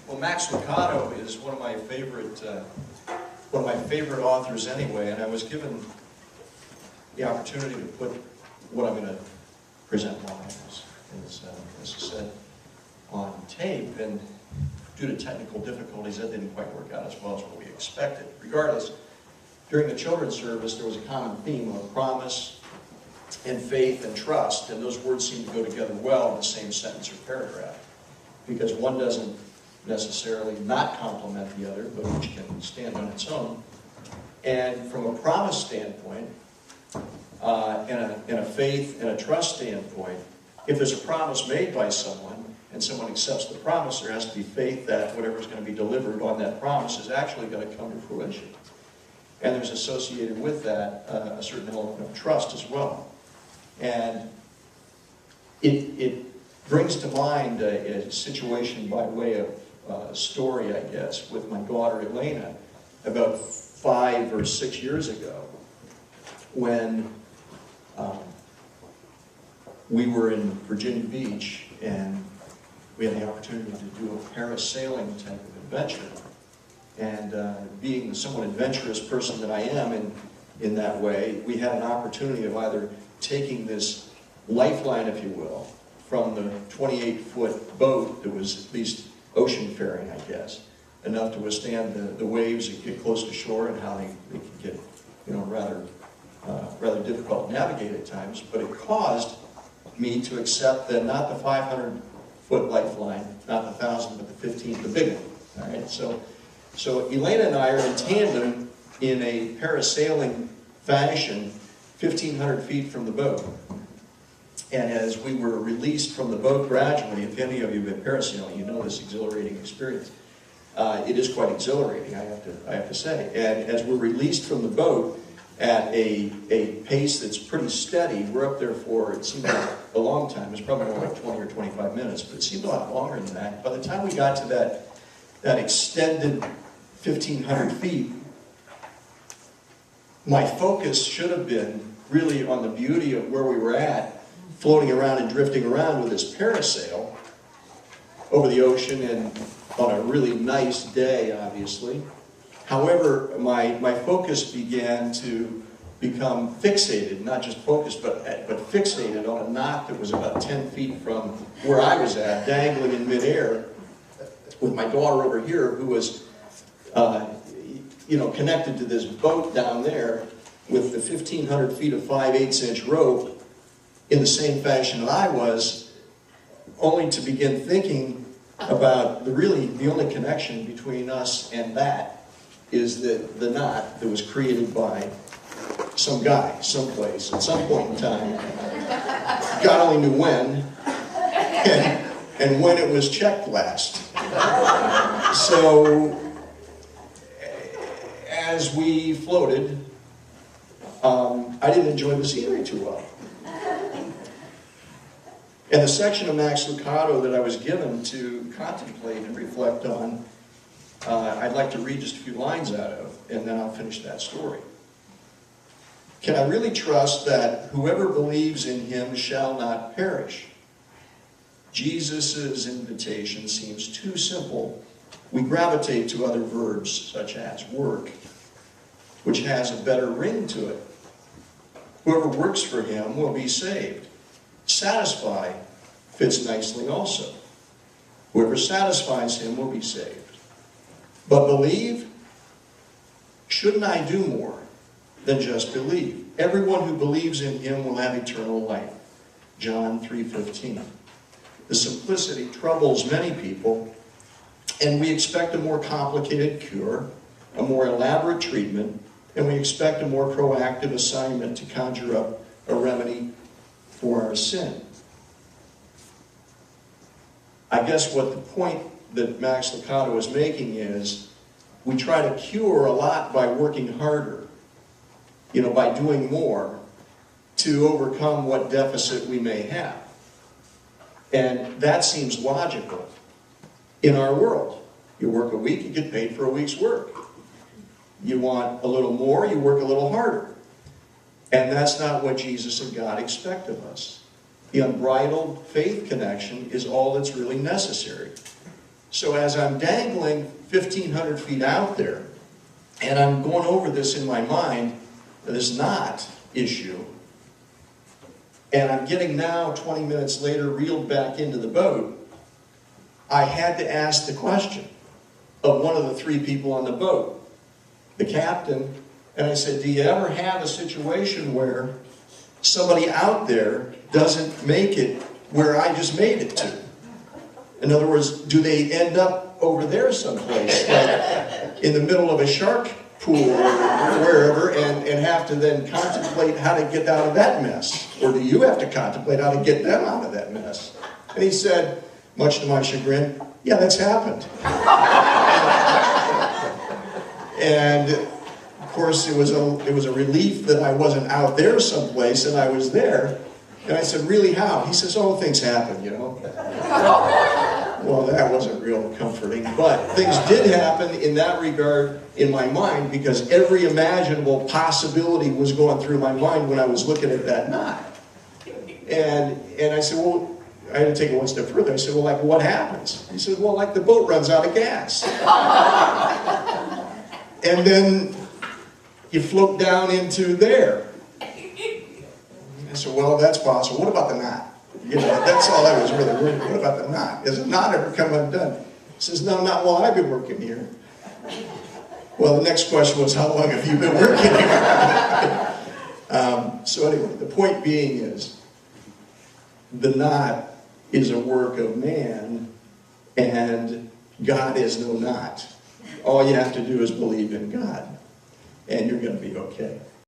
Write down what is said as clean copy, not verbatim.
Well, Max Lucado is one of my favorite authors anyway, and I was given the opportunity to put what I'm going to present live, as I said, on tape, and due to technical difficulties, that didn't quite work out as well as what we expected. Regardless, during the children's service, there was a common theme of promise and faith and trust, and those words seem to go together well in the same sentence or paragraph, because one doesn't necessarily not complement the other, but each can stand on its own. And from a promise standpoint, and a faith and a trust standpoint, if there's a promise made by someone, and someone accepts the promise, there has to be faith that whatever's going to be delivered on that promise is actually going to come to fruition. And there's associated with that a certain element of trust as well. And it brings to mind a situation by way of story, I guess, with my daughter Elena about 5 or 6 years ago, when we were in Virginia Beach and we had the opportunity to do a parasailing type of adventure. And being the somewhat adventurous person that I am in that way, we had an opportunity of either taking this lifeline, if you will, from the 28-foot boat that was at least ocean faring, I guess, enough to withstand the waves that get close to shore and how they can get, rather difficult to navigate at times. But it caused me to accept that not the 500-foot lifeline, not the 1,000, but the 15, the big one. All right, so Elena and I are in tandem in a parasailing fashion, 1,500 feet from the boat. And as we were released from the boat gradually, if any of you have been parasailing, you know this exhilarating experience. It is quite exhilarating, I have to say. And as we're released from the boat at a pace that's pretty steady, we're up there for, it seemed like a long time. It was probably more like 20 or 25 minutes, but it seemed a lot longer than that. By the time we got to that extended 1,500 feet, my focus should have been really on the beauty of where we were at, floating around and drifting around with this parasail over the ocean and on a really nice day, obviously. However, my focus began to become fixated, not just focused, but fixated on a knot that was about 10 feet from where I was at, dangling in midair, with my daughter over here, who was, connected to this boat down there with the 1,500 feet of 5/8" rope in the same fashion that I was, only to begin thinking about the only connection between us and that is the knot that was created by some guy, someplace, at some point in time. God only knew when, and when it was checked last. So, as we floated, I didn't enjoy the scenery too well. And the section of Max Lucado that I was given to contemplate and reflect on, I'd like to read just a few lines out of, and then I'll finish that story. Can I really trust that whoever believes in him shall not perish? Jesus' invitation seems too simple. We gravitate to other verbs, such as work, which has a better ring to it. Whoever works for him will be saved. Satisfy fits nicely also. Whoever satisfies him will be saved. But believe? Shouldn't I do more than just believe? Everyone who believes in him will have eternal life. John 3:15. The simplicity troubles many people, and we expect a more complicated cure, a more elaborate treatment, and we expect a more proactive assignment to conjure up a remedy for our sin. I guess what the point that Max Lucado is making is we try to cure a lot by working harder, by doing more to overcome what deficit we may have. And that seems logical in our world. You work a week, you get paid for a week's work. You want a little more, you work a little harder. And that's not what Jesus and God expect of us. The unbridled faith connection is all that's really necessary. So as I'm dangling 1,500 feet out there, and I'm going over this in my mind, this knot issue, and I'm getting now, 20 minutes later, reeled back into the boat, I had to ask the question of one of the 3 people on the boat, the captain, and I said, do you ever have a situation where somebody out there doesn't make it where I just made it to? In other words, do they end up over there someplace, like in the middle of a shark pool or wherever, and have to then contemplate how to get out of that mess? Or do you have to contemplate how to get them out of that mess? And he said, much to my chagrin, yeah, that's happened. And of course, it was a relief that I wasn't out there someplace and I was there. And I said, really, how? He says, oh, things happen, you know. Well, that wasn't real comforting, but things did happen in that regard in my mind, because every imaginable possibility was going through my mind when I was looking at that knot. And I said, well, I had to take it one step further. I said, well, like, what happens? He said, well, like the boat runs out of gas. And then you float down into there. I said, well, that's possible. What about the knot? You know, that's all I was really worried about. What about the knot? Has the knot ever come undone? He says, no, not while I've been working here. Well, the next question was, how long have you been working here? So anyway, the point being is, the knot is a work of man, and God is no knot. All you have to do is believe in God, and you're going to be okay.